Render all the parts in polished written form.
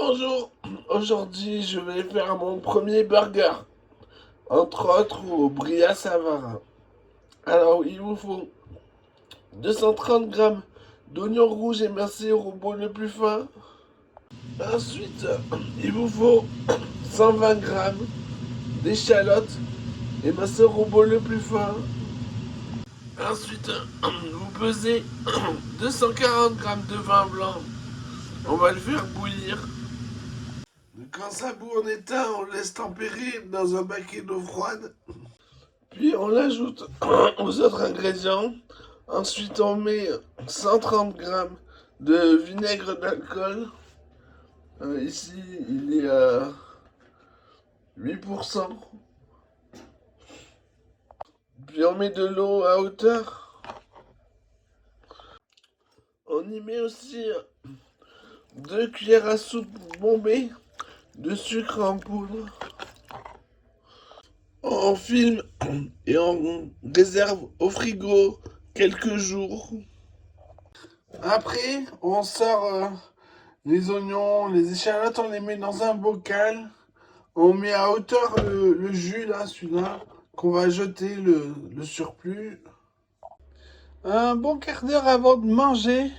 Bonjour, aujourd'hui je vais faire mon premier burger, entre autres au Bria Savarin. Alors il vous faut 230 grammes d'oignons rouges émincés au robot le plus fin. Ensuite, il vous faut 120 grammes d'échalotes émincées au robot le plus fin. Ensuite, vous pesez 240 grammes de vin blanc. On va le faire bouillir. Quand ça bout en état, on laisse tempérer dans un baquet d'eau froide. Puis on l'ajoute aux autres ingrédients. Ensuite, on met 130 grammes de vinaigre d'alcool. Ici, il est à 8%. Puis on met de l'eau à hauteur. On y met aussi 2 cuillères à soupe bombées de sucre en poudre. On filme et on réserve au frigo quelques jours. Après, on sort les oignons, les échalotes, on les met dans un bocal. On met à hauteur le jus, là, celui-là, qu'on va jeter le surplus. Un bon quart d'heure avant de manger,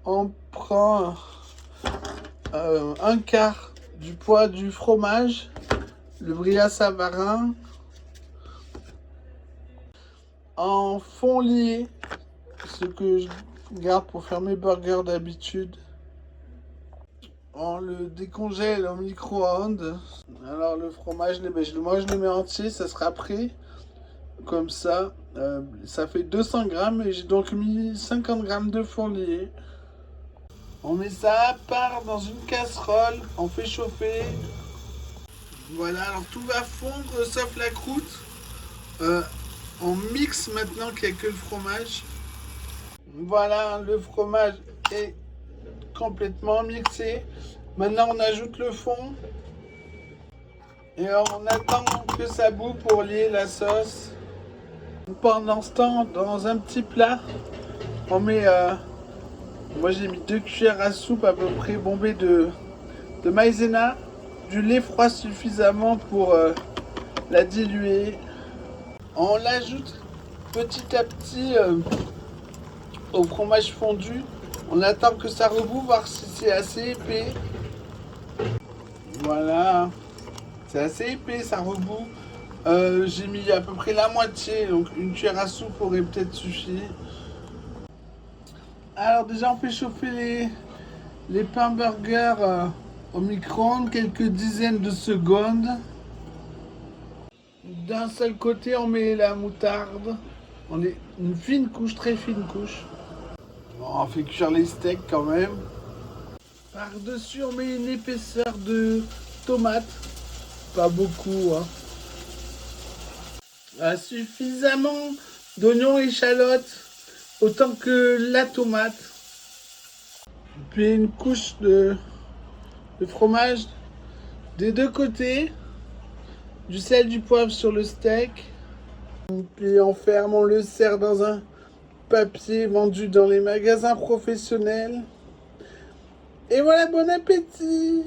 on prend un quart du poids du fromage, le Bria Savarin, en fond lié, ce que je garde pour faire mes burgers d'habitude. On le décongèle au micro-ondes. Alors le fromage, moi je le mets entier, ça sera prêt. Comme ça, ça fait 200 grammes et j'ai donc mis 50 grammes de fond lié. On met ça à part dans une casserole, on fait chauffer. Voilà, alors tout va fondre sauf la croûte. On mixe maintenant qu'il n'y a que le fromage. Voilà, le fromage est complètement mixé. Maintenant, on ajoute le fond. Et on attend que ça bout pour lier la sauce. Pendant ce temps, dans un petit plat, on met... moi, j'ai mis 2 cuillères à soupe à peu près bombées de maïzena. Du lait froid suffisamment pour la diluer. On l'ajoute petit à petit au fromage fondu. On attend que ça rebout, voir si c'est assez épais. Voilà, c'est assez épais, ça rebout. J'ai mis à peu près la moitié, donc une cuillère à soupe aurait peut-être suffi. Alors déjà, on fait chauffer les pains burgers au micro-ondes quelques dizaines de secondes. D'un seul côté, on met la moutarde. On est une fine couche, très fine couche. On fait cuire les steaks quand même. Par-dessus, on met une épaisseur de tomate. Pas beaucoup, hein. Suffisamment d'oignons et échalotes, autant que la tomate. Puis une couche de fromage des deux côtés. Du sel, du poivre sur le steak. Puis on ferme, on le sert dans un papier vendu dans les magasins professionnels. Et voilà, bon appétit!